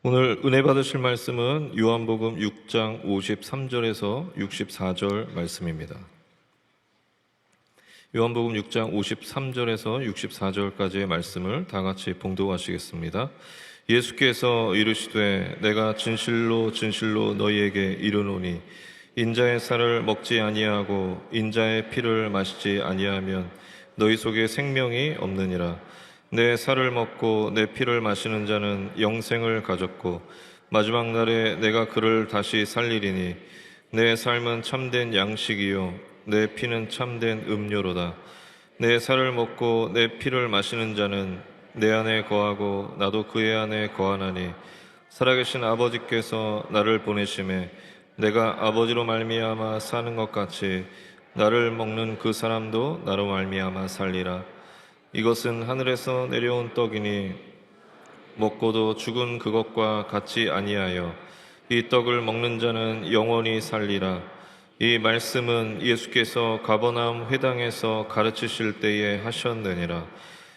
오늘 은혜 받으실 말씀은 요한복음 6장 53절에서 64절 말씀입니다. 요한복음 6장 53절에서 64절까지의 말씀을 다 같이 봉독하시겠습니다. 예수께서 이르시되 내가 진실로 진실로 너희에게 이르노니 인자의 살을 먹지 아니하고 인자의 피를 마시지 아니하면 너희 속에 생명이 없느니라. 내 살을 먹고 내 피를 마시는 자는 영생을 가졌고 마지막 날에 내가 그를 다시 살리리니 내 삶은 참된 양식이요 내 피는 참된 음료로다. 내 살을 먹고 내 피를 마시는 자는 내 안에 거하고 나도 그의 안에 거하나니 살아계신 아버지께서 나를 보내심에 내가 아버지로 말미암아 사는 것 같이 나를 먹는 그 사람도 나로 말미암아 살리라. 이것은 하늘에서 내려온 떡이니 먹고도 죽은 그것과 같지 아니하여 이 떡을 먹는 자는 영원히 살리라. 이 말씀은 예수께서 가버나움 회당에서 가르치실 때에 하셨느니라.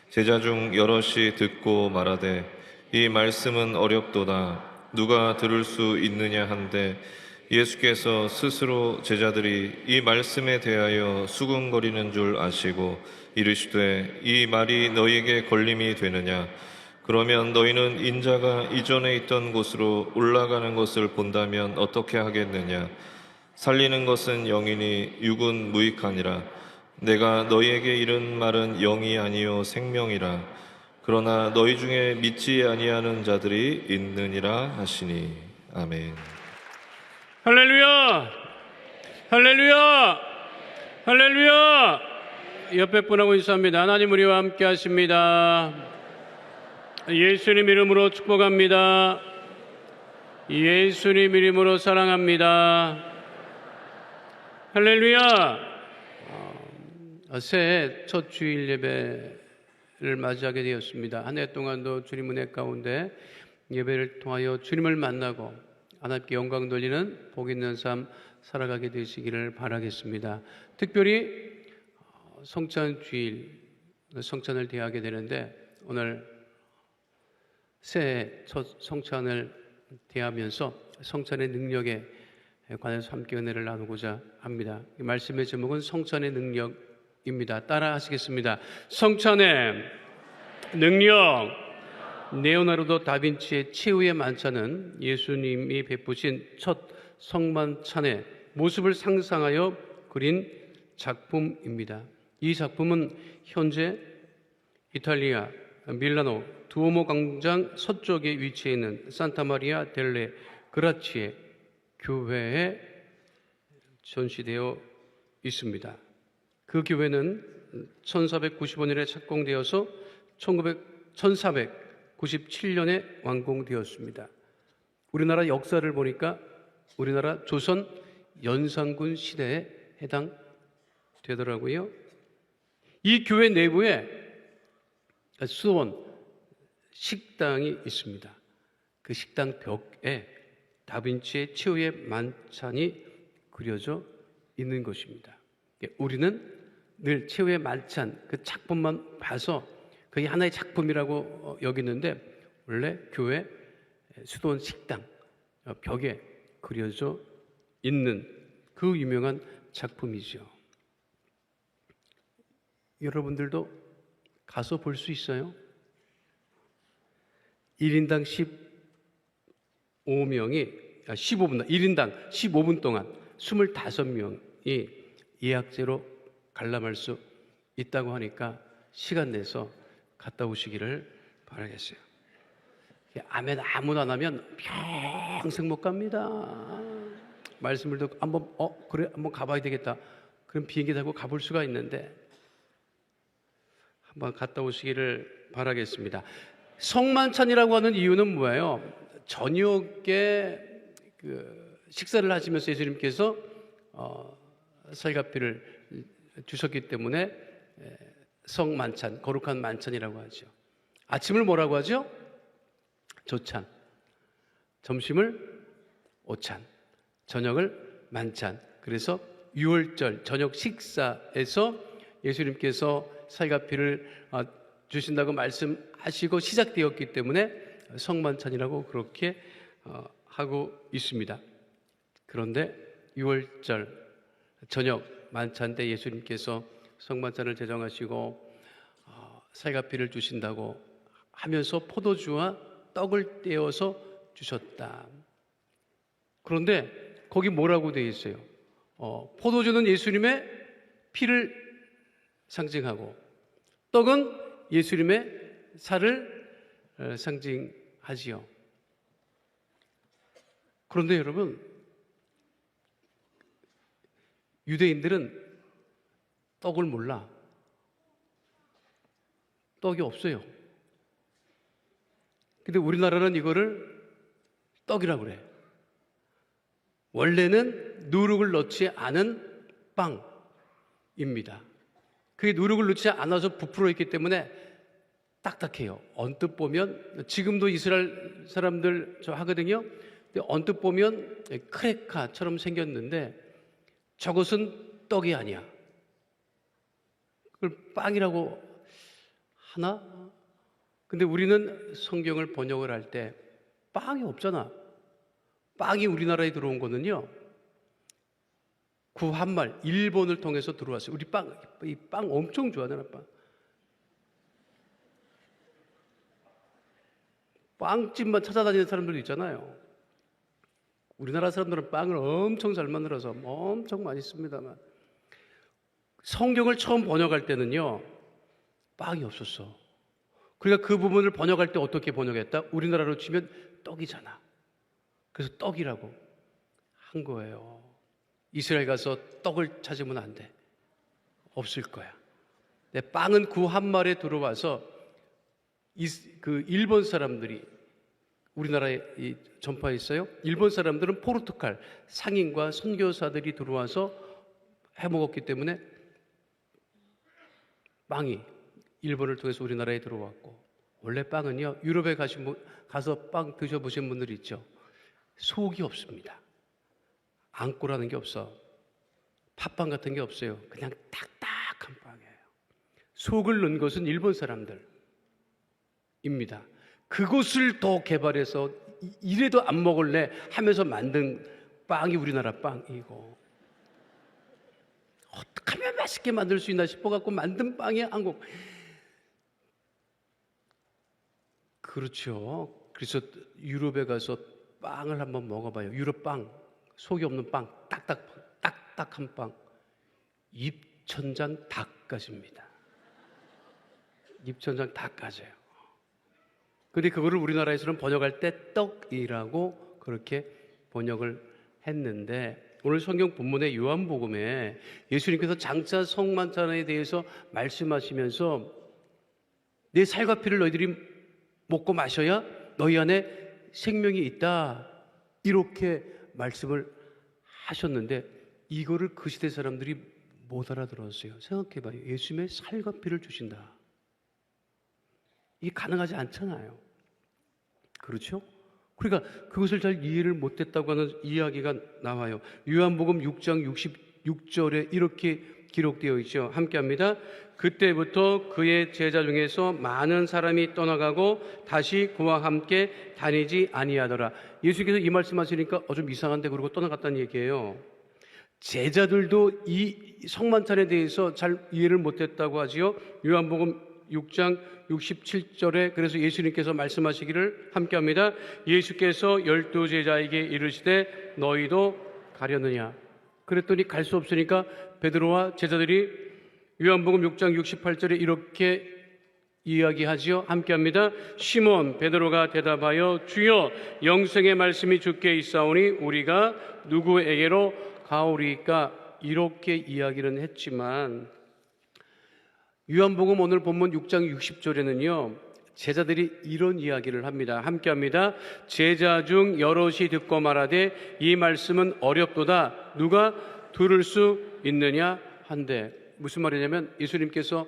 제자 중 여럿이 듣고 말하되 이 말씀은 어렵도다. 누가 들을 수 있느냐 한데 예수께서 스스로 제자들이 이 말씀에 대하여 수군거리는 줄 아시고 이르시되 이 말이 너희에게 걸림이 되느냐? 그러면 너희는 인자가 이전에 있던 곳으로 올라가는 것을 본다면 어떻게 하겠느냐? 살리는 것은 영이니 육은 무익하니라. 내가 너희에게 이른 말은 영이 아니요 생명이라. 그러나 너희 중에 믿지 아니하는 자들이 있느니라 하시니. 아멘. 할렐루야! 할렐루야! 할렐루야! 옆에 분하고 인사합니다. 하나님 우리와 함께 하십니다. 예수님 이름으로 축복합니다. 예수님 이름으로 사랑합니다. 할렐루야! 새해 첫 주일 예배를 맞이하게 되었습니다. 한 해 동안도 주님 은혜 가운데 예배를 통하여 주님을 만나고 하나님께 영광 돌리는 복 있는 삶 살아가게 되시기를 바라겠습니다. 특별히 성찬 주일, 성찬을 대하게 되는데 오늘 새해 첫 성찬을 대하면서 성찬의 능력에 관해서 함께 은혜를 나누고자 합니다. 이 말씀의 제목은 성찬의 능력입니다. 따라 하시겠습니다. 성찬의 능력. 레오나르도 다빈치의 최후의 만찬은 예수님이 베푸신 첫 성만찬의 모습을 상상하여 그린 작품입니다. 이 작품은 현재 이탈리아 밀라노 두오모 광장 서쪽에 위치해 있는 산타마리아 델레 그라치에 교회에 전시되어 있습니다. 그 교회는 1495년에 착공되어서 1497년에 완공되었습니다. 우리나라 역사를 보니까 우리나라 조선 연산군 시대에 해당되더라고요. 이 교회 내부에 수원 식당이 있습니다. 그 식당 벽에 다빈치의 최후의 만찬이 그려져 있는 것입니다. 우리는 늘 최후의 만찬 그 작품만 봐서 그게 하나의 작품이라고 여기는데 원래 교회 수도원 식당 벽에 그려져 있는 그 유명한 작품이죠. 여러분들도 가서 볼 수 있어요? 1인당 15분, 1인당 15분 동안 25명이 예약제로 관람할 수 있다고 하니까 시간 내서 갔다 오시기를 바라겠어요. 아멘 아무나 안 하면 평생 못 갑니다. 말씀을 듣고 한번 가봐야 되겠다. 그럼 비행기 타고 가볼 수가 있는데 한번 갔다 오시기를 바라겠습니다. 성만찬이라고 하는 이유는 뭐예요? 저녁에 식사를 하시면서 예수님께서 살갑이를 주셨기 때문에 성만찬, 거룩한 만찬이라고 하죠. 아침을 뭐라고 하죠? 조찬, 점심을 오찬, 저녁을 만찬. 그래서 유월절 저녁 식사에서 예수님께서 살갑이를 주신다고 말씀하시고 시작되었기 때문에 성만찬이라고 그렇게 하고 있습니다. 그런데 6월절 저녁 만찬 때 예수님께서 성만찬을 제정하시고 살갑이를 주신다고 하면서 포도주와 떡을 떼어서 주셨다. 그런데 거기 뭐라고 되어 있어요? 포도주는 예수님의 피를 상징하고 떡은 예수님의 살을 상징하지요. 그런데 여러분, 유대인들은 떡을 몰라. 떡이 없어요. 근데 우리나라는 이거를 떡이라고 그래. 원래는 누룩을 넣지 않은 빵입니다. 그게 누룩을 넣지 않아서 부풀어 있기 때문에 딱딱해요. 언뜻 보면, 지금도 이스라엘 사람들 저 하거든요. 근데 언뜻 보면 크레카처럼 생겼는데 저것은 떡이 아니야. 그걸 빵이라고 하나? 근데 우리는 성경을 번역을 할 때 빵이 없잖아. 빵이 우리나라에 들어온 거는요, 구한말, 일본을 통해서 들어왔어요. 우리 이 빵 엄청 좋아하잖아, 빵. 빵집만 찾아다니는 사람들도 있잖아요. 우리나라 사람들은 빵을 엄청 잘 만들어서 엄청 많이 씁니다만, 성경을 처음 번역할 때는요, 빵이 없었어. 그러니까 그 부분을 번역할 때 어떻게 번역했다? 우리나라로 치면 떡이잖아. 그래서 떡이라고 한 거예요. 이스라엘 가서 떡을 찾으면 안 돼. 없을 거야. 근데 빵은 구한말에 들어와서 그 일본 사람들이 우리나라에 전파했어요. 일본 사람들은 포르투갈 상인과 선교사들이 들어와서 해먹었기 때문에 빵이 일본을 통해서 우리나라에 들어왔고, 원래 빵은요, 유럽에 가서 빵 드셔보신 분들이 있죠. 속이 없습니다. 앙꼬라는 게 없어. 팥빵 같은 게 없어요. 그냥 딱딱한 빵이에요. 속을 넣은 것은 일본 사람들입니다. 그것을 더 개발해서 이래도 안 먹을래 하면서 만든 빵이 우리나라 빵이고, 어떻게 하면 맛있게 만들 수 있나 싶어갖고 만든 빵이 한국. 그렇죠. 그래서 유럽에 가서 빵을 한번 먹어봐요. 유럽 빵, 속이 없는 빵, 딱딱한 빵, 입천장 닭가지입니다. 입천장 닭가지예요. 근데 그거를 우리나라에서는 번역할 때 떡이라고 그렇게 번역을 했는데, 오늘 성경 본문의 요한복음에 예수님께서 장차 성만찬에 대해서 말씀하시면서 내 살과 피를 너희들이 먹고 마셔야 너희 안에 생명이 있다, 이렇게 말씀을 하셨는데, 이거를 그 시대 사람들이 못 알아들었어요. 생각해봐요. 예수님의 살과 피를 주신다. 이게 가능하지 않잖아요. 그렇죠? 그러니까 그것을 잘 이해를 못했다고 하는 이야기가 나와요. 요한복음 6장 66절에 이렇게 기록되어 있죠. 함께 합니다. 그때부터 그의 제자 중에서 많은 사람이 떠나가고 다시 그와 함께 다니지 아니하더라. 예수께서 이 말씀하시니까 좀 이상한데 그러고 떠나갔다는 얘기예요. 제자들도 이 성만찬에 대해서 잘 이해를 못했다고 하지요. 요한복음 6장 67절에 그래서 예수님께서 말씀하시기를 함께 합니다. 예수께서 12 제자에게 이르시되 너희도 가려느냐. 그랬더니 갈 수 없으니까 베드로와 제자들이 요한복음 6장 68절에 이렇게 이야기하지요. 함께 합니다. 시몬 베드로가 대답하여 주여 영생의 말씀이 주께 있사오니 우리가 누구에게로 가오리까, 이렇게 이야기는 했지만 요한복음 오늘 본문 6장 60절에는요 제자들이 이런 이야기를 합니다. 함께 합니다. 제자 중 여럿이 듣고 말하되 이 말씀은 어렵도다 누가 들을 수 있느냐 한데, 무슨 말이냐면 예수님께서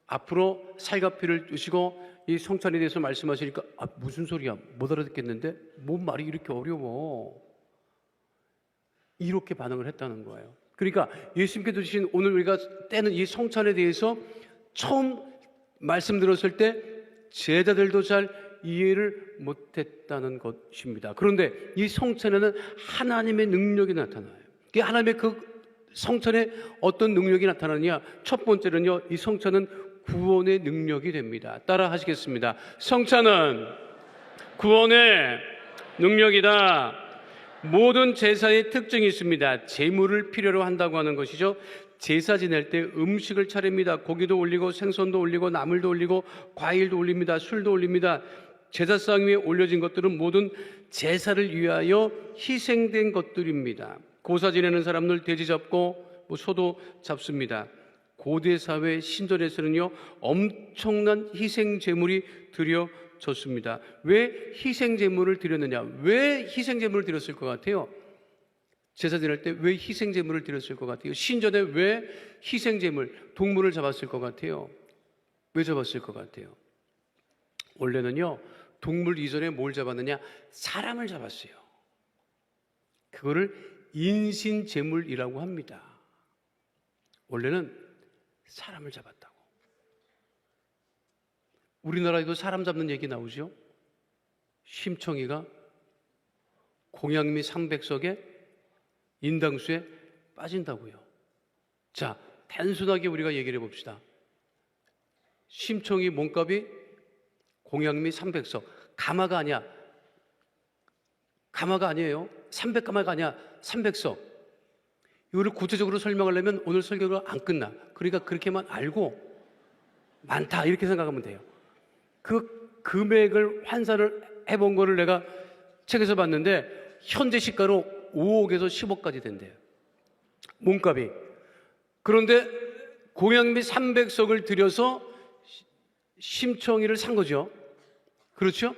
앞으로 살과 피를 주시고 이 성찬에 대해서 말씀하시니까 무슨 소리야, 못 알아듣겠는데 뭔 말이 이렇게 어려워, 이렇게 반응을 했다는 거예요. 그러니까 예수님께서 주신 오늘 우리가 떼는 이 성찬에 대해서 처음 말씀 들었을 때 제자들도 잘 이해를 못했다는 것입니다. 그런데 이 성찬에는 하나님의 능력이 나타나요. 이 하나님의 그 성찬에 어떤 능력이 나타나느냐? 첫 번째는요, 이 성찬은 구원의 능력이 됩니다. 따라 하시겠습니다. 성찬은 구원의 능력이다. 모든 제사의 특징이 있습니다. 제물을 필요로 한다고 하는 것이죠. 제사 지낼 때 음식을 차립니다. 고기도 올리고 생선도 올리고 나물도 올리고 과일도 올립니다. 술도 올립니다. 제사상 위에 올려진 것들은 모든 제사를 위하여 희생된 것들입니다. 고사 지내는 사람들 돼지 잡고 소도 잡습니다. 고대 사회 신전에서는요, 엄청난 희생 제물이 드려졌습니다. 왜 희생 제물을 드렸느냐? 왜 희생 제물을 드렸을 것 같아요? 제사 지낼 때 왜 희생 제물을 드렸을 것 같아요? 신전에 왜 희생 제물, 동물을 잡았을 것 같아요? 왜 잡았을 것 같아요? 원래는요, 동물 이전에 뭘 잡았느냐? 사람을 잡았어요. 그거를 인신 제물이라고 합니다. 원래는 사람을 잡았다고. 우리나라에도 사람 잡는 얘기 나오죠? 심청이가 공양미 상백석에 인당수에 빠진다고요. 자, 단순하게 우리가 얘기를 해봅시다. 심청이 몸값이 공양미 300석. 가마가 아니야. 가마가 아니에요. 300가마가 아니야. 300석. 이거를 구체적으로 설명하려면 오늘 설교가 안 끝나. 그러니까 그렇게만 알고 많다 이렇게 생각하면 돼요. 그 금액을 환산을 해본 거를 내가 책에서 봤는데 현재 시가로 5억에서 10억까지 된대요. 몸값이. 그런데 공양미 300석을 들여서 심청이를 산 거죠. 그렇죠?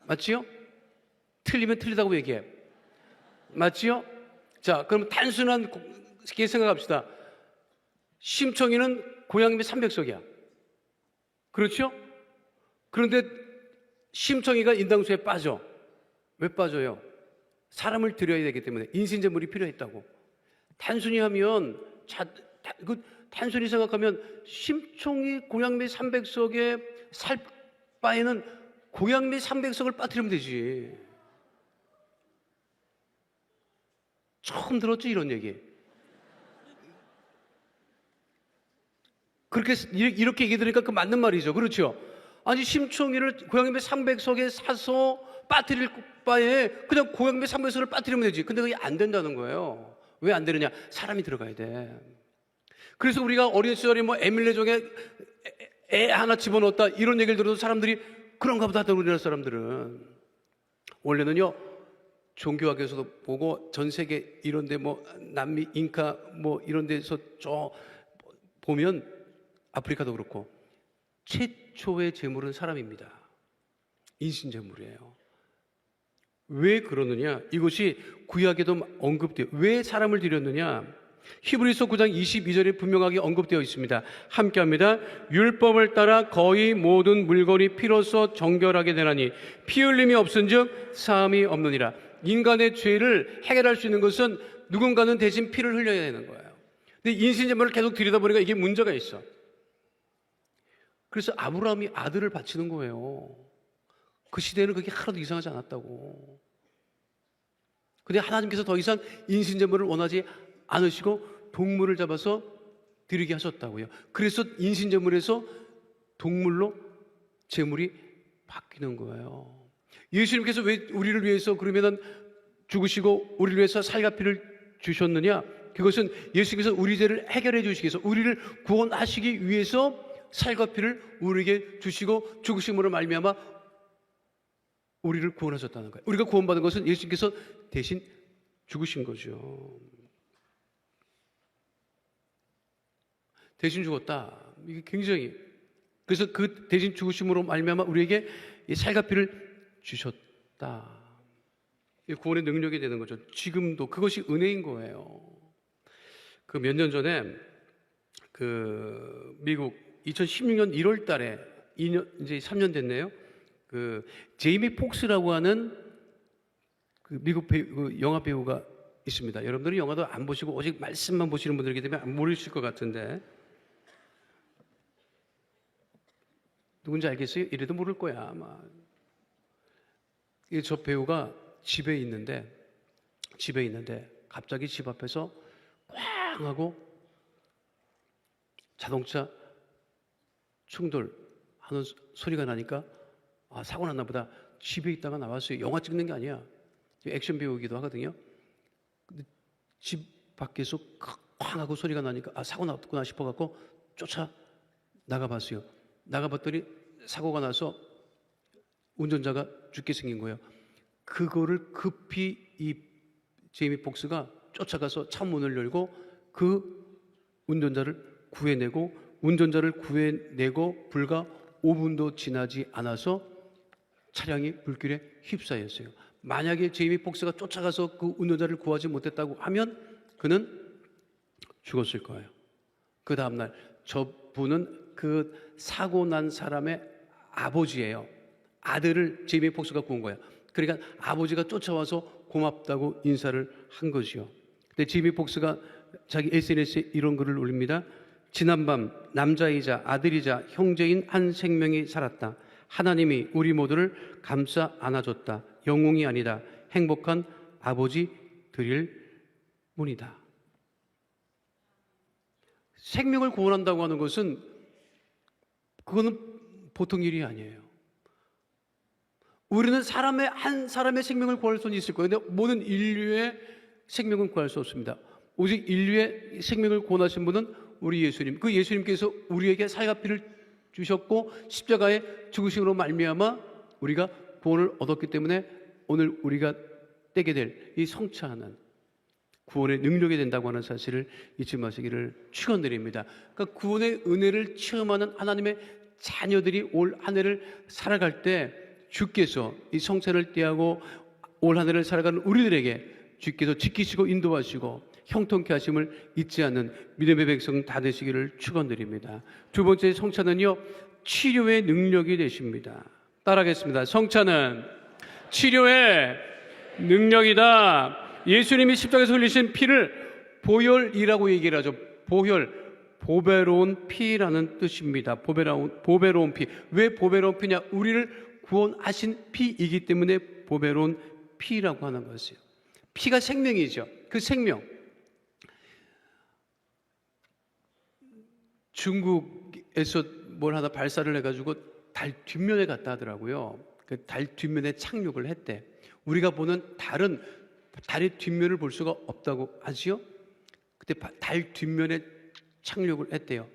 맞지요? 틀리면 틀리다고 얘기해. 맞지요? 자, 그럼 단순하게 생각합시다. 심청이는 공양미 300석이야. 그렇죠? 그런데 심청이가 인당수에 빠져. 왜 빠져요? 사람을 들여야 되기 때문에 인신제물이 필요했다고. 단순히 하면 단순히 생각하면 심청이 공양미 300석에 살 바에는 공양미 300석을 빠뜨리면 되지. 처음 들었죠, 이런 얘기. 그렇게 이렇게 얘기 들으니까 그 맞는 말이죠. 그렇죠? 아니 심청이를 고양미 300석에 사서 빠뜨릴 바에 그냥 고양미 300석을 빠뜨리면 되지. 근데 그게 안 된다는 거예요. 왜 안 되느냐? 사람이 들어가야 돼. 그래서 우리가 어린 시절에 뭐 에밀레종에 애 하나 집어넣었다 이런 얘기를 들어도 사람들이 그런가 보다 하던 우리나라 사람들은. 원래는요, 종교학에서도 보고 전 세계 이런데 뭐 남미 잉카 뭐 이런 데서 저 보면 아프리카도 그렇고 최초의 제물은 사람입니다. 인신제물이에요. 왜 그러느냐? 이것이 구약에도 언급돼요. 왜 사람을 드렸느냐? 히브리서 9장 22절에 분명하게 언급되어 있습니다. 함께합니다. 율법을 따라 거의 모든 물건이 피로써 정결하게 되나니 피 흘림이 없은즉 사함이 없느니라. 인간의 죄를 해결할 수 있는 것은 누군가는 대신 피를 흘려야 되는 거예요. 근데 인신제물을 계속 드리다 보니까 이게 문제가 있어. 그래서 아브라함이 아들을 바치는 거예요. 그 시대에는 그게 하나도 이상하지 않았다고. 근데 하나님께서 더 이상 인신제물을 원하지 않으시고 동물을 잡아서 드리게 하셨다고요. 그래서 인신제물에서 동물로 제물이 바뀌는 거예요. 예수님께서 왜 우리를 위해서 그러면은 죽으시고 우리를 위해서 살과 피를 주셨느냐? 그것은 예수님께서 우리 죄를 해결해 주시기 위해서, 우리를 구원하시기 위해서 살과 피를 우리에게 주시고 죽으심으로 말미암아 우리를 구원하셨다는 거예요. 우리가 구원받은 것은 예수님께서 대신 죽으신 거죠. 대신 죽었다. 이게 굉장히, 그래서 그 대신 죽으심으로 말미암아 우리에게 이 살과 피를 주셨다. 구원의 능력이 되는 거죠. 지금도 그것이 은혜인 거예요. 그 몇 년 전에 그 미국 2016년 1월 달에 2년, 이제 3년 됐네요. 그 제이미 폭스라고 하는 그 미국 그 영화 배우가 있습니다. 여러분들이 영화도 안 보시고 오직 말씀만 보시는 분들이기 때문에 모르실 것 같은데 누군지 알겠어요? 이래도 모를 거야 아마. 저 배우가 집에 있는데 갑자기 집 앞에서 꽝 하고 자동차 충돌하는 소리가 나니까 사고 났나 보다. 집에 있다가 나왔어요. 영화 찍는 게 아니야. 액션 배우기도 하거든요. 근데 집 밖에서 쾅 하고 소리가 나니까 사고 났구나 싶어갖고 쫓아 나가봤어요. 나가봤더니 사고가 나서 운전자가 죽게 생긴 거예요. 그거를 급히 이 제이미 폭스가 쫓아가서 차 문을 열고 그 운전자를 구해내고 불과 5분도 지나지 않아서 차량이 불길에 휩싸였어요. 만약에 제이미 폭스가 쫓아가서 그 운전자를 구하지 못했다고 하면 그는 죽었을 거예요. 그 다음날 저분은 그 사고 난 사람의 아버지예요. 아들을 제이미 폭스가 구한 거예요. 그러니까 아버지가 쫓아와서 고맙다고 인사를 한 것이요. 근데 제이미 폭스가 자기 SNS에 이런 글을 올립니다. 지난밤 남자이자 아들이자 형제인 한 생명이 살았다. 하나님이 우리 모두를 감싸 안아줬다. 영웅이 아니다. 행복한 아버지 드릴 뿐이다. 생명을 구원한다고 하는 것은 그거는 보통 일이 아니에요. 우리는 한 사람의 생명을 구할 수는 있을 거예요. 근데 모든 인류의 생명은 구할 수 없습니다. 오직 인류의 생명을 구원하신 분은 우리 예수님. 그 예수님께서 우리에게 사해가 피를 주셨고 십자가의 죽으심으로 말미암아 우리가 구원을 얻었기 때문에 오늘 우리가 떼게 될 이 성취하는 구원의 능력이 된다고 하는 사실을 잊지 마시기를 축원드립니다. 그러니까 구원의 은혜를 체험하는 하나님의 자녀들이 올 한 해를 살아갈 때 주께서 이 성찬을 떼하고 올 한 해를 살아가는 우리들에게 주께서 지키시고 인도하시고 형통케 하심을 잊지 않는 믿음의 백성 다 되시기를 축원드립니다. 두 번째 성찬은요, 치료의 능력이 되십니다. 따라하겠습니다. 성찬은 치료의 능력이다. 예수님이 십자가에서 흘리신 피를 보혈이라고 얘기를 하죠. 보배로운 피라는 뜻입니다. 보배로운 피. 왜 보배로운 피냐? 우리를 구원하신 피이기 때문에 보배로운 피라고 하는 것이에요. 피가 생명이죠. 그 생명. 중국에서 뭘 하나 발사를 해가지고 달 뒷면에 갔다 하더라고요. 그 달 뒷면에 착륙을 했대. 우리가 보는 달의 뒷면을 볼 수가 없다고 하지요? 그때 달 뒷면에 착륙을 했대요.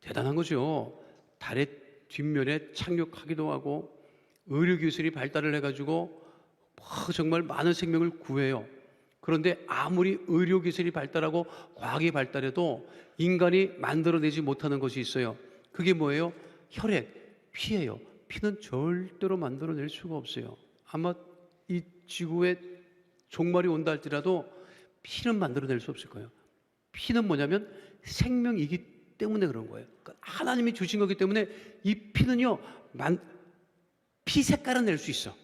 대단한 거죠. 달의 뒷면에 착륙하기도 하고 의료기술이 발달을 해가지고 정말 많은 생명을 구해요. 그런데 아무리 의료기술이 발달하고 과학이 발달해도 인간이 만들어내지 못하는 것이 있어요. 그게 뭐예요? 혈액, 피예요. 피는 절대로 만들어낼 수가 없어요. 아마 이 지구에 종말이 온다 할지라도 피는 만들어낼 수 없을 거예요. 피는 뭐냐면 생명이기 때문에 그런 거예요. 그러니까 하나님이 주신 거기 때문에 이 피는요, 피 색깔은 낼 수 있어.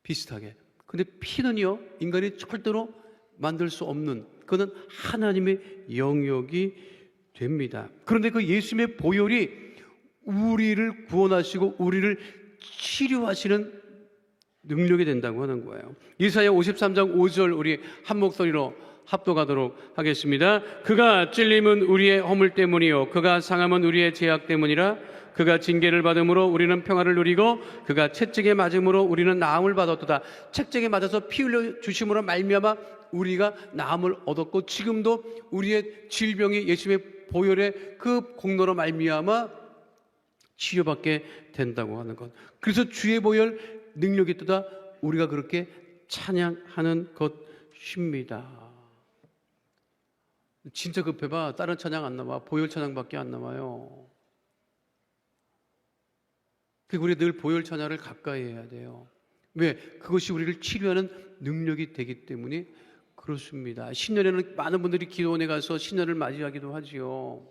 비슷하게. 근데 피는요, 인간이 절대로 만들 수 없는, 그거는 하나님의 영역이 됩니다. 그런데 그 예수님의 보혈이 우리를 구원하시고 우리를 치료하시는 능력이 된다고 하는 거예요. 이사야 53장 5절 우리 한 목소리로 합독하도록 하겠습니다. 그가 찔림은 우리의 허물 때문이요 그가 상함은 우리의 죄악 때문이라. 그가 징계를 받음으로 우리는 평화를 누리고 그가 채찍에 맞음으로 우리는 나음을 받았도다. 채찍에 맞아서 피 흘려 주심으로 말미암아 우리가 나음을 얻었고 지금도 우리의 질병이 예수님의 보혈의 그 공로로 말미암아 치료받게 된다고 하는 것. 그래서 주의 보혈 능력이 있다. 우리가 그렇게 찬양하는 것입니다. 진짜 급해봐. 다른 찬양 안 나와. 보혈 찬양밖에 안 나와요. 그리고 우리 늘 보혈 찬양을 가까이 해야 돼요. 왜? 그것이 우리를 치료하는 능력이 되기 때문에 그렇습니다. 신년에는 많은 분들이 기도원에 가서 신년을 맞이하기도 하지요.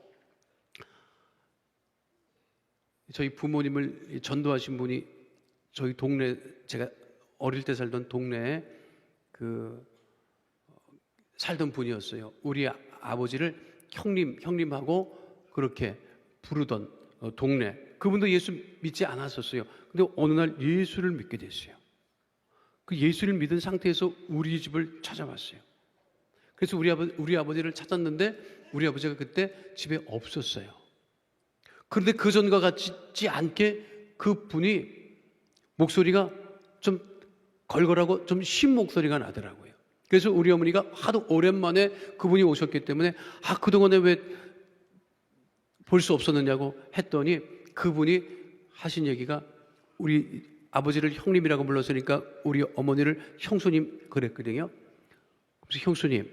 저희 부모님을 전도하신 분이 저희 동네, 제가 어릴 때 살던 동네에 살던 분이었어요. 우리 아버지를 형님하고 그렇게 부르던 동네. 그분도 예수 믿지 않았었어요. 근데 어느 날 예수를 믿게 됐어요. 그 예수를 믿은 상태에서 우리 집을 찾아왔어요. 그래서 우리 아버지를 찾았는데 우리 아버지가 그때 집에 없었어요. 그런데 그 전과 같지 않게 그 분이 목소리가 좀 걸걸하고 좀 쉰 목소리가 나더라고요. 그래서 우리 어머니가 하도 오랜만에 그분이 오셨기 때문에 그동안에 왜 볼 수 없었느냐고 했더니 그분이 하신 얘기가 우리 아버지를 형님이라고 불렀으니까 우리 어머니를 형수님 그랬거든요. 그래서 형수님,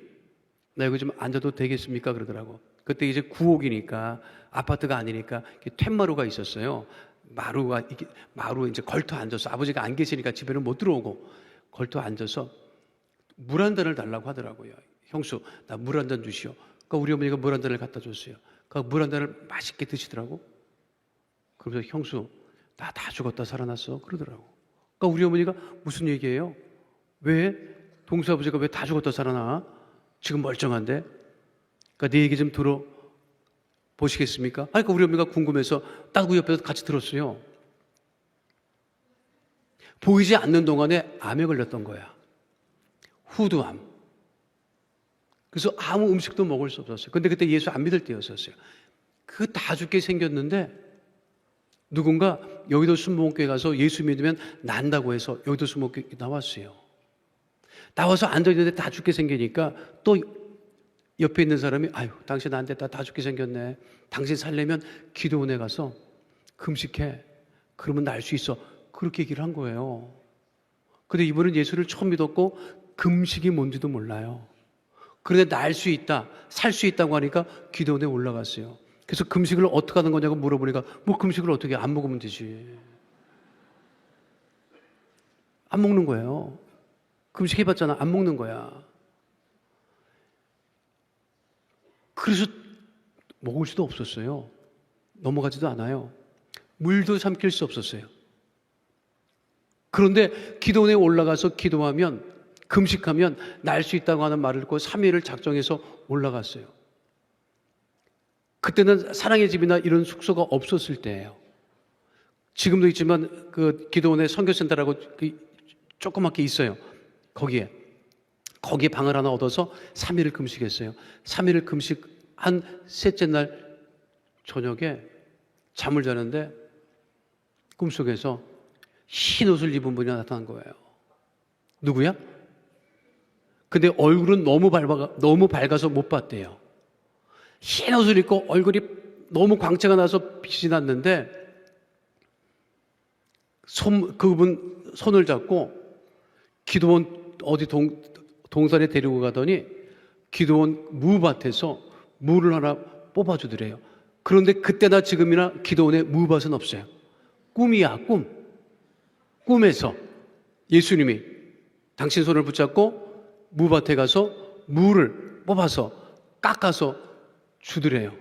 나 여기 좀 앉아도 되겠습니까? 그러더라고. 그때 이제 구옥이니까 아파트가 아니니까 퇴마루가 있었어요. 마루 이제 걸터 앉아서 아버지가 안 계시니까 집에는 못 들어오고 걸터 앉아서 물 한 잔을 달라고 하더라고요. 형수, 나 물 한 잔 주시오. 그러니까 우리 어머니가 물 한 잔을 갖다 줬어요. 그러니까 물 한 잔을 맛있게 드시더라고. 그러면서 형수, 나 다 죽었다 살아났어. 그러더라고. 그러니까 우리 어머니가 무슨 얘기예요? 왜? 동수 아버지가 왜 다 죽었다 살아나? 지금 멀쩡한데? 그러니까 내 얘기 좀 들어 보시겠습니까? 그러니까 우리 어머니가 궁금해서 딱 우리 옆에서 같이 들었어요. 보이지 않는 동안에 암에 걸렸던 거야. 후두암. 그래서 아무 음식도 먹을 수 없었어요. 근데 그때 예수 안 믿을 때였었어요. 그 다 죽게 생겼는데 누군가 여의도 순복음교회 가서 예수 믿으면 난다고 해서 여의도 순복음교회 나왔어요. 나와서 앉아있는데 다 죽게 생기니까 또 옆에 있는 사람이 아유 당신 안 됐다 다 죽게 생겼네. 당신 살려면 기도원에 가서 금식해. 그러면 날 수 있어. 그렇게 얘기를 한 거예요. 근데 이분은 예수를 처음 믿었고 금식이 뭔지도 몰라요. 그런데 날 수 있다, 살 수 있다고 하니까 기도원에 올라갔어요. 그래서 금식을 어떻게 하는 거냐고 물어보니까 뭐 금식을 어떻게 안 먹으면 되지. 안 먹는 거예요. 금식해봤잖아. 안 먹는 거야. 그래서 먹을 수도 없었어요. 넘어가지도 않아요. 물도 삼킬 수 없었어요. 그런데 기도원에 올라가서 기도하면 금식하면 날 수 있다고 하는 말을 듣고 3일을 작정해서 올라갔어요. 그때는 사랑의 집이나 이런 숙소가 없었을 때예요. 지금도 있지만 그 기도원에 선교센터라고 조그맣게 있어요. 거기에 방을 하나 얻어서 3일을 금식했어요. 3일을 금식한 셋째 날 저녁에 잠을 자는데 꿈속에서 흰 옷을 입은 분이 나타난 거예요. 누구야? 근데 얼굴은 너무 밝아서 못 봤대요. 흰 옷을 입고 얼굴이 너무 광채가 나서 빛이 났는데 그분 손을 잡고 기도원 어디 동산에 데리고 가더니 기도원 무밭에서 무를 하나 뽑아주더래요. 그런데 그때나 지금이나 기도원에 무밭은 없어요. 꿈이야, 꿈. 꿈에서 예수님이 당신 손을 붙잡고 무밭에 가서 무를 뽑아서 깎아서 주더래요.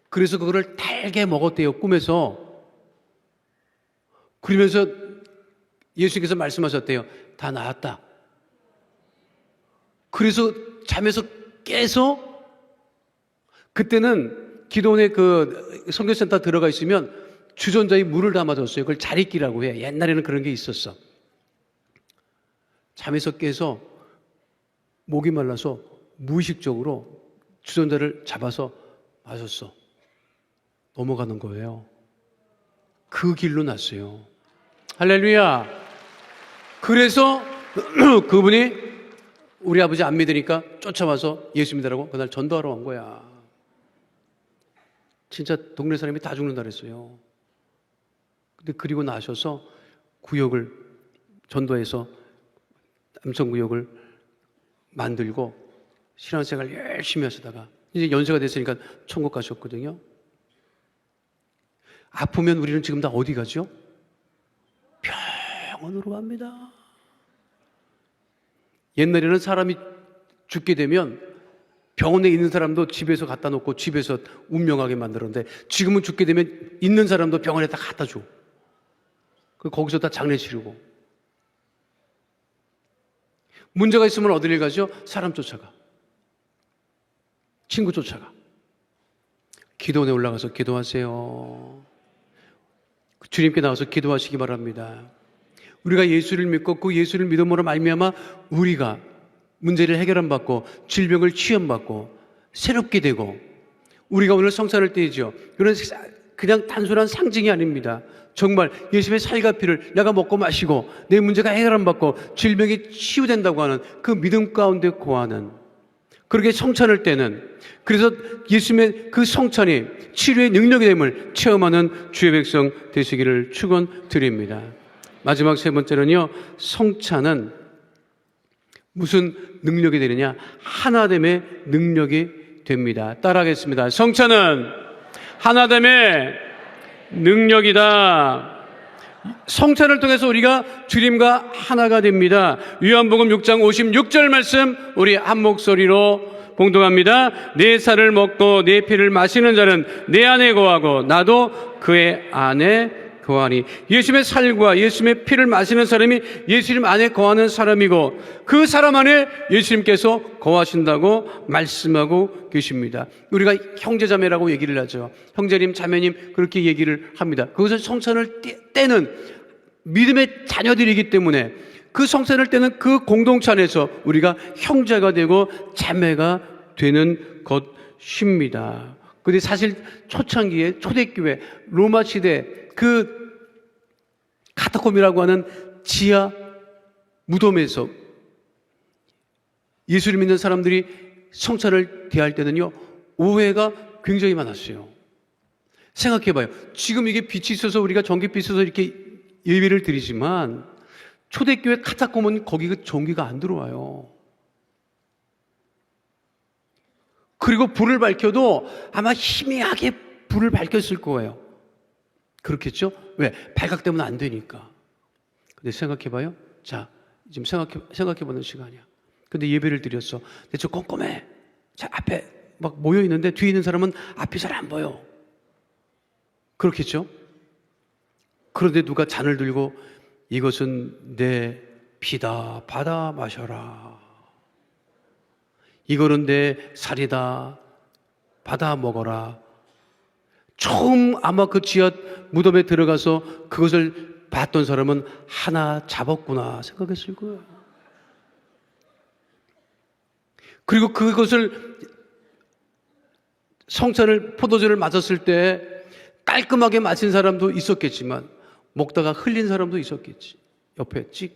그래서 그거를 달게 먹었대요, 꿈에서. 그러면서 예수님께서 말씀하셨대요. 다 나았다. 그래서 잠에서 깨서 그때는 기도원에 그 선교센터 들어가 있으면 주전자에 물을 담아줬어요. 그걸 자리끼라고 해. 옛날에는 그런 게 있었어. 잠에서 깨서 목이 말라서 무의식적으로 주전자를 잡아서 마셨어. 넘어가는 거예요. 그 길로 났어요. 할렐루야. 그래서 그분이 우리 아버지 안 믿으니까 쫓아와서 예수 믿으라고 그날 전도하러 온 거야. 진짜 동네 사람이 다 죽는다 그랬어요. 근데 그리고 나셔서 구역을 전도해서 남성구역을 만들고 신앙생활 열심히 하시다가 이제 연세가 됐으니까 천국 가셨거든요. 아프면 우리는 지금 다 어디 가죠? 병원으로 갑니다. 옛날에는 사람이 죽게 되면 병원에 있는 사람도 집에서 갖다 놓고 집에서 운명하게 만들었는데 지금은 죽게 되면 있는 사람도 병원에 다 갖다 줘. 거기서 다 장례 치르고. 문제가 있으면 어디를 가죠? 사람 쫓아가. 친구 쫓아가. 기도원에 올라가서 기도하세요. 주님께 나와서 기도하시기 바랍니다. 우리가 예수를 믿고 그 예수를 믿음으로 말미암아 우리가 문제를 해결함 받고 질병을 치유받고 새롭게 되고 우리가 오늘 성찬을 떼죠. 그런 그냥 단순한 상징이 아닙니다. 정말 예수님의 살과 피를 내가 먹고 마시고 내 문제가 해결함 받고 질병이 치유된다고 하는 그 믿음 가운데 거하는 그렇게 성찬을 떼는 그래서 예수님의 그 성찬이 치료의 능력이 됨을 체험하는 주의 백성 되시기를 축원드립니다. 마지막 세 번째는요. 성찬은 무슨 능력이 되느냐? 하나됨의 능력이 됩니다. 따라하겠습니다. 성찬은 하나됨의 능력이다. 성찬을 통해서 우리가 주님과 하나가 됩니다. 요한복음 6장 56절 말씀 우리 한 목소리로 봉독합니다. 내 살을 먹고 내 피를 마시는 자는 내 안에 거하고 나도 그의 안에 거하니. 예수님의 살과 예수님의 피를 마시는 사람이 예수님 안에 거하는 사람이고 그 사람 안에 예수님께서 거하신다고 말씀하고 계십니다. 우리가 형제자매라고 얘기를 하죠. 형제님 자매님 그렇게 얘기를 합니다. 그것은 성찬을 떼는 믿음의 자녀들이기 때문에 그 성찬을 떼는 그 공동체 안에서 우리가 형제가 되고 자매가 되는 것입니다. 그런데 사실 초창기에 초대교회 로마 시대 그 카타콤이라고 하는 지하 무덤에서 예수를 믿는 사람들이 성찬을 대할 때는요 오해가 굉장히 많았어요. 생각해봐요. 지금 이게 빛이 있어서 우리가 전기빛 있어서 이렇게 예배를 드리지만 초대교회 카타콤은 거기 그 전기가 안 들어와요. 그리고 불을 밝혀도 아마 희미하게 불을 밝혔을 거예요. 그렇겠죠? 왜? 발각되면 안 되니까. 근데 생각해봐요. 자, 지금 생각해보는 시간이야. 근데 예배를 드렸어. 근데 저 꼼꼼해. 자, 앞에 막 모여있는데 뒤에 있는 사람은 앞이 잘 안 보여. 그렇겠죠? 그런데 누가 잔을 들고 이것은 내 피다. 받아 마셔라. 이거는 내 살이다. 받아 먹어라. 처음 아마 그 지하 무덤에 들어가서 그것을 봤던 사람은 하나 잡았구나 생각했을 거예요. 그리고 그것을 성찬을 포도주를 맞았을 때 깔끔하게 마신 사람도 있었겠지만 먹다가 흘린 사람도 있었겠지. 옆에 찍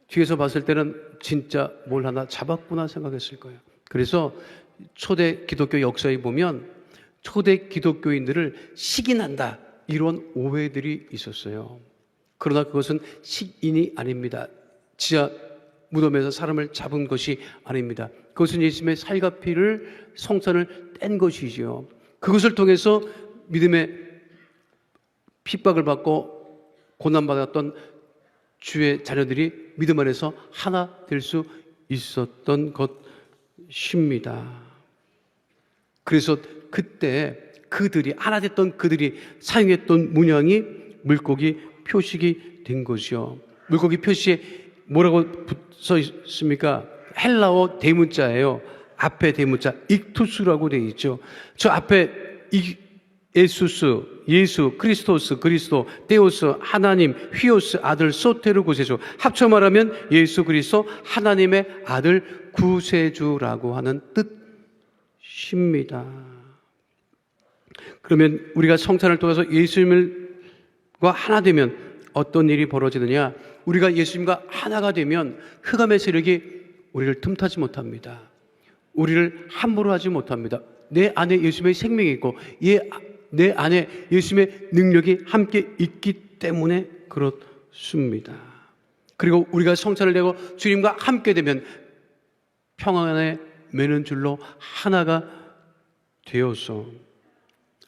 뒤에서 봤을 때는 진짜 뭘 하나 잡았구나 생각했을 거예요. 그래서 초대 기독교 역사에 보면 초대 기독교인들을 식인한다 이런 오해들이 있었어요. 그러나 그것은 식인이 아닙니다. 지하 무덤에서 사람을 잡은 것이 아닙니다. 그것은 예수님의 살과 피를 성찬을 뗀 것이지요. 그것을 통해서 믿음의 핍박을 받고 고난받았던 주의 자녀들이 믿음 안에서 하나 될 수 있었던 것입니다. 그래서 그때 그들이 하나 됐던 그들이 사용했던 문양이 물고기 표식이 된 것이요. 물고기 표시에 뭐라고 써 있습니까? 헬라어 대문자예요. 앞에 대문자 익투스라고 되어 있죠. 저 앞에 예수스, 예수, 크리스토스, 그리스도, 데오스, 하나님, 휘오스, 아들, 소테르 구세주. 합쳐 말하면 예수 그리스도 하나님의 아들 구세주라고 하는 뜻입니다. 그러면 우리가 성찬을 통해서 예수님과 하나 되면 어떤 일이 벌어지느냐? 우리가 예수님과 하나가 되면 흑암의 세력이 우리를 틈타지 못합니다. 우리를 함부로 하지 못합니다. 내 안에 예수님의 생명이 있고 내 안에 예수님의 능력이 함께 있기 때문에 그렇습니다. 그리고 우리가 성찬을 내고 주님과 함께 되면 평안에 매는 줄로 하나가 되어서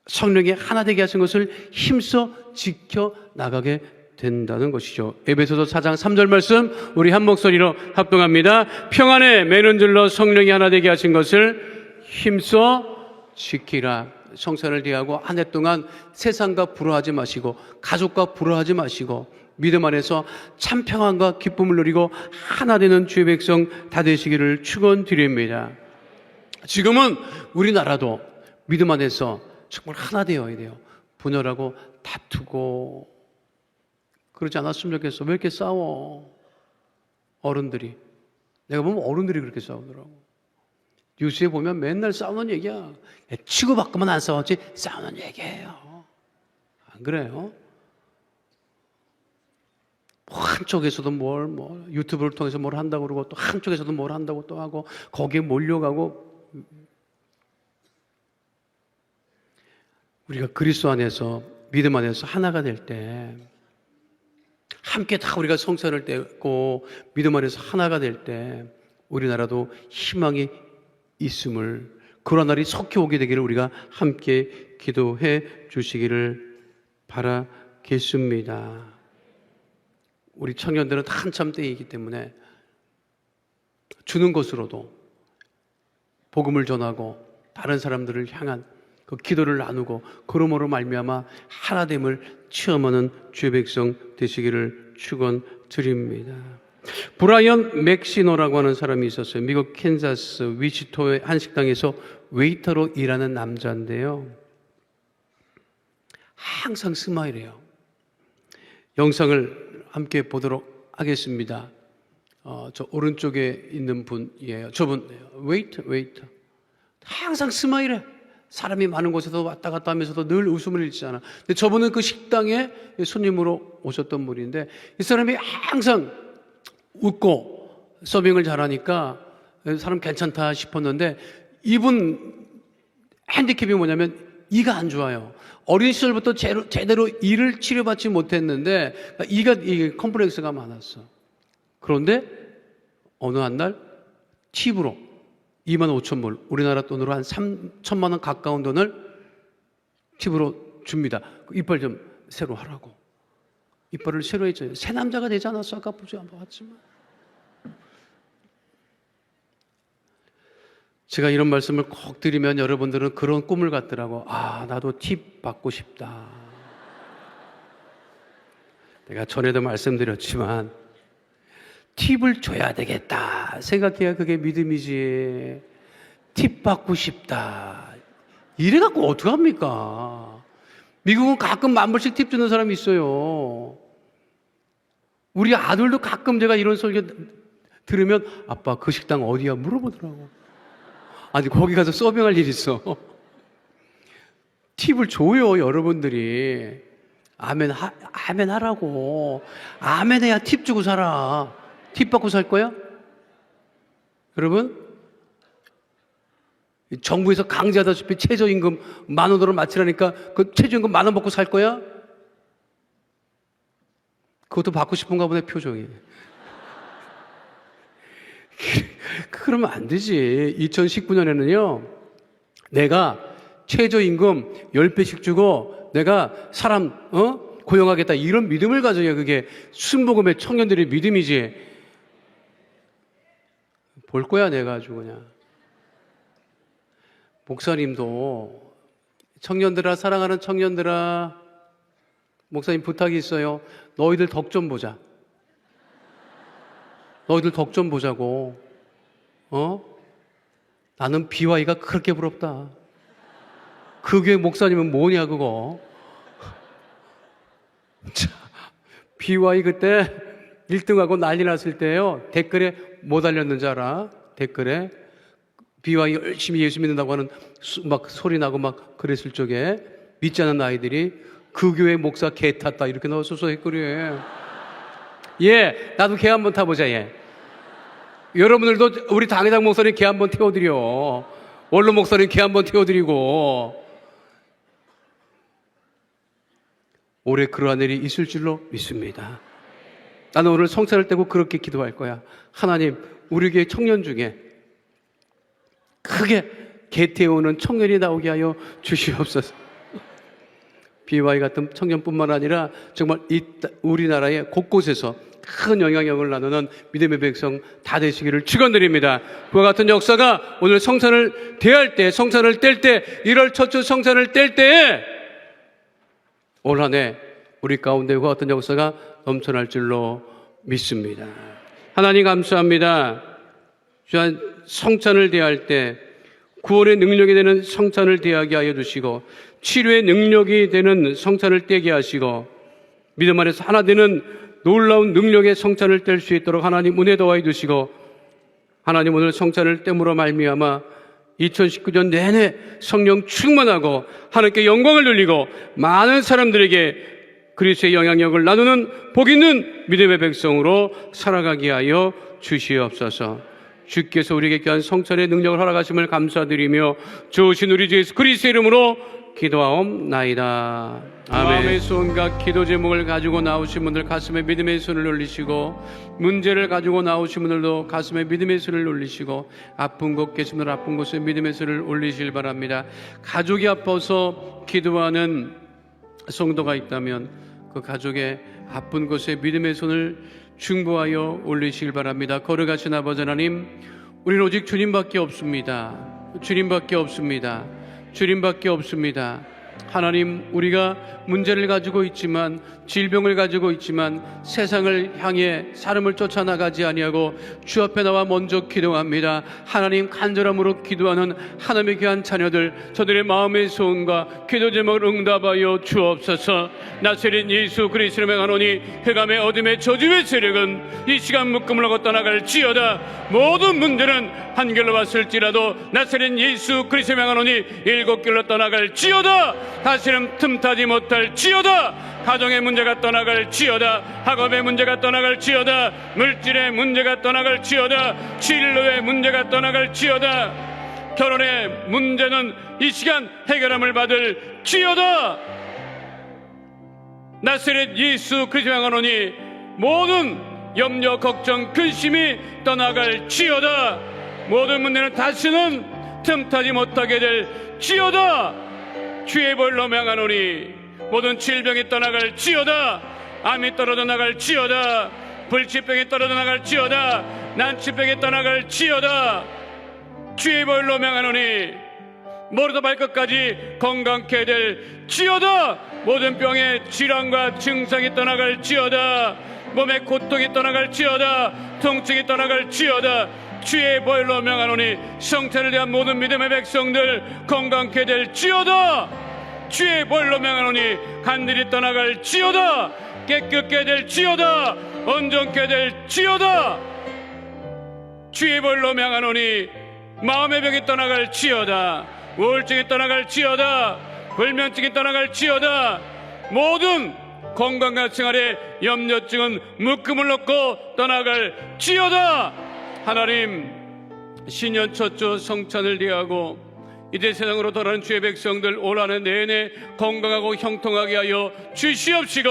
성령이 하나 되게 하신 것을 힘써 지켜 나가게 된다는 것이죠. 에베소서 4장 3절 말씀 우리 한 목소리로 합동합니다. 평안에 매는 줄로 성령이 하나 되게 하신 것을 힘써 지키라. 성찬을 대하고 한 해 동안 세상과 불화하지 마시고 가족과 불화하지 마시고 믿음 안에서 참 평안과 기쁨을 누리고 하나 되는 주의 백성 다 되시기를 축원드립니다. 지금은 우리나라도 믿음 안에서 정말 하나 되어야 돼요. 분열하고 다투고 그러지 않았으면 좋겠어. 왜 이렇게 싸워? 어른들이. 내가 보면 어른들이 그렇게 싸우더라고. 뉴스에 보면 맨날 싸우는 얘기야. 치고받고만 안 싸웠지 싸우는 얘기예요. 안 그래요? 한쪽에서도 유튜브를 통해서 뭘 한다고 그러고 또 한쪽에서도 뭘 한다고 또 하고 거기에 몰려가고. 우리가 그리스도 안에서 믿음 안에서 하나가 될 때 함께 다 우리가 성찬을 떼고 믿음 안에서 하나가 될 때 우리나라도 희망이 있음을, 그런 날이 속히 오게 되기를 우리가 함께 기도해 주시기를 바라겠습니다. 우리 청년들은 한참 때이기 때문에 주는 것으로도 복음을 전하고 다른 사람들을 향한 그 기도를 나누고 그러므로 말미암아 하나됨을 체험하는 주의 백성 되시기를 축원드립니다. 브라이언 맥시노라고 하는 사람이 있었어요. 미국 캔자스 위치토의 한 식당에서 웨이터로 일하는 남자인데요. 항상 스마일해요. 영상을 함께 보도록 하겠습니다. 저 오른쪽에 있는 분이에요. 저분 웨이터. 항상 스마일해. 사람이 많은 곳에서 왔다 갔다 하면서도 늘 웃음을 잃지 않아. 근데 저분은 그 식당에 손님으로 오셨던 분인데 이 사람이 항상 웃고 서빙을 잘하니까 사람 괜찮다 싶었는데 이분 핸디캡이 뭐냐면 이가 안 좋아요. 어린 시절부터 제대로 이를 치료받지 못했는데 이게 컴플렉스가 많았어. 그런데 어느 한 날 팁으로 25,000불, 우리나라 돈으로 한 3천만 원 가까운 돈을 팁으로 줍니다. 이빨 좀 새로 하라고. 이빨을 새로 했죠. 새 남자가 되지 않았어? 아까 보지 않았지만. 제가 이런 말씀을 꼭 드리면 여러분들은 그런 꿈을 갖더라고. 아, 나도 팁 받고 싶다. 내가 전에도 말씀드렸지만 팁을 줘야 되겠다 생각해야 그게 믿음이지. 팁 받고 싶다 이래갖고 어떡합니까? 미국은 가끔 10,000불씩 팁 주는 사람이 있어요. 우리 아들도 가끔 제가 이런 설교 들으면 아빠 그 식당 어디야 물어보더라고. 아니 거기 가서 서빙할 일 있어. 팁을 줘요. 여러분들이 아멘 하라고. 아멘 해야 팁 주고 살아. 팁 받고 살 거야? 여러분, 정부에서 강제하다시피 최저임금 10,000원으로 맞추라니까 그 최저임금 10,000원 받고 살 거야? 그것도 받고 싶은가 보네, 표정이. 그러면 안 되지. 2019년에는요, 내가 최저임금 10배씩 주고 내가 사람, 고용하겠다. 이런 믿음을 가져야 그게 순복음의 청년들의 믿음이지. 볼 거야, 내가 아주 그냥. 목사님도 청년들아, 사랑하는 청년들아, 목사님 부탁이 있어요. 너희들 덕 좀 보자. 너희들 덕 좀 보자고. 나는 BY가 그렇게 부럽다. 그 교회 목사님은 뭐냐 그거. 자, BY 그때 1등하고 난리 났을 때요, 댓글에 뭐 달렸는지 알아? 댓글에 BY 열심히 예수 믿는다고 하는 막 소리 나고 막 그랬을 적에 믿지 않는 아이들이 그 교회 목사 개 탔다 이렇게 넣었어서 댓글에. 예, 나도 개 한번 타보자. 예. 여러분들도 우리 당회장 목사님 개 한번 태워드려. 원로 목사님 개 한번 태워드리고. 올해 그러한 일이 있을 줄로 믿습니다. 나는 오늘 성찬을 떼고 그렇게 기도할 거야. 하나님, 우리 교회 청년 중에 크게 개 태우는 청년이 나오게 하여 주시옵소서. BY 같은 청년뿐만 아니라 정말 우리나라의 곳곳에서 큰 영향력을 나누는 믿음의 백성 다 되시기를 축원드립니다. 그와 같은 역사가 오늘 성찬을 대할 때, 성찬을 뗄 때, 1월 첫 주 성찬을 뗄 때에 올 한 해 우리 가운데 그와 같은 역사가 넘쳐날 줄로 믿습니다. 하나님 감사합니다. 주한 성찬을 대할 때 구원의 능력이 되는 성찬을 대하게 하여 주시고 치료의 능력이 되는 성찬을 떼게 하시고 믿음 안에서 하나 되는 놀라운 능력의 성찬을 뗄 수 있도록 하나님 은혜 더하여 주시고 하나님 오늘 성찬을 땜으로 말미암아 2019년 내내 성령 충만하고 하나님께 영광을 돌리고 많은 사람들에게 그리스도의 영향력을 나누는 복 있는 믿음의 백성으로 살아가게 하여 주시옵소서. 주께서 우리에게 귀한 성찬의 능력을 허락하심을 감사드리며 좋으신 우리 주 예수 그리스도의 이름으로 기도하옵나이다. 아멘. 마음의 소원과 기도 제목을 가지고 나오신 분들 가슴에 믿음의 손을 올리시고 문제를 가지고 나오신 분들도 가슴에 믿음의 손을 올리시고 아픈 곳 계신 분들 아픈 곳에 믿음의 손을 올리시길 바랍니다. 가족이 아파서 기도하는 성도가 있다면 그 가족의 아픈 곳에 믿음의 손을 중보하여 올리시길 바랍니다. 걸어가신 아버지 하나님, 우리는 오직 주님밖에 없습니다. 주님밖에 없습니다. 주님밖에 없습니다. 하나님, 우리가 문제를 가지고 있지만 질병을 가지고 있지만 세상을 향해 사람을 쫓아나가지 아니하고 주 앞에 나와 먼저 기도합니다. 하나님, 간절함으로 기도하는 하나님의 귀한 자녀들, 저들의 마음의 소원과 기도 제목을 응답하여 주옵소서. 나사렛 예수 그리스도를 명하노니 흑암의 어둠의 저주의 세력은 이 시간 묶음을 하고 떠나갈지어다. 모든 문제는 한 길로 왔을지라도 나사렛 예수 그리스도를 명하노니 일곱 길로 떠나갈지어다. 다시는 틈타지 못할지어다. 가정의 문제가 떠나갈지어다. 학업의 문제가 떠나갈지어다. 물질의 문제가 떠나갈지어다. 진로의 문제가 떠나갈지어다. 결혼의 문제는 이 시간 해결함을 받을지어다. 나사렛 예수 그리스도를 명하노니 모든 염려 걱정 근심이 떠나갈지어다. 모든 문제는 다시는 틈타지 못하게 될지어다. 주의 벌로 명하노니 모든 질병이 떠나갈지어다. 암이 떨어져 나갈지어다. 불치병이 떨어져 나갈지어다. 난치병이 떠나갈지어다. 주의 벌로 명하노니 머리부터 발끝까지 건강케 될지어다. 모든 병의 질환과 증상이 떠나갈지어다. 몸의 고통이 떠나갈지어다. 통증이 떠나갈지어다. 주의 벌로 명하노니 성찬을 대한 모든 믿음의 백성들 건강케 될지어다. 주의 벌로 명하노니 간들이 떠나갈지어다. 깨끗게 될지어다. 온전케 될지어다. 주의 벌로 명하노니 마음의 병이 떠나갈지어다. 우울증이 떠나갈지어다. 불면증이 떠나갈지어다. 모든 건강과 생활의 염려증은 묶음을 놓고 떠나갈지어다. 하나님, 신년 첫 주 성찬을 대하고 이제 세상으로 돌아가는 주의 백성들 올 한 해 내내 건강하고 형통하게 하여 주시옵시고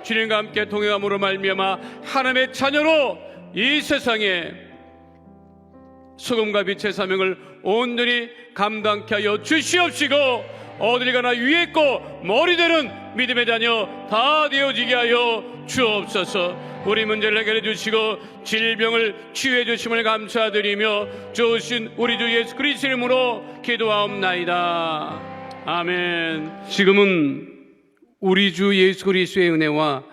주님과 함께 동행함으로 말미암아 하나님의 자녀로 이 세상에 소금과 빛의 사명을 온전히 감당케 하여 주시옵시고 어딜 가나 위에 있고 머리 되는 믿음의 자녀 다 되어지게 하여 주옵소서. 우리 문제를 해결해 주시고 질병을 치유해 주심을 감사드리며 좋으신 우리 주 예수 그리스도 이름으로 기도하옵나이다. 아멘. 지금은 우리 주 예수 그리스도의 은혜와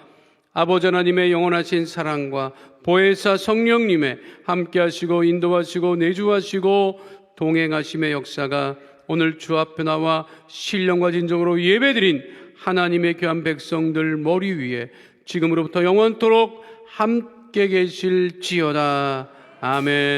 아버지 하나님의 영원하신 사랑과 보혜사 성령님의 함께하시고 인도하시고 내주하시고 동행하심의 역사가 오늘 주 앞에 나와 신령과 진정으로 예배드린 하나님의 귀한 백성들 머리 위에 지금으로부터 영원토록 함께 계실지어다. 아멘.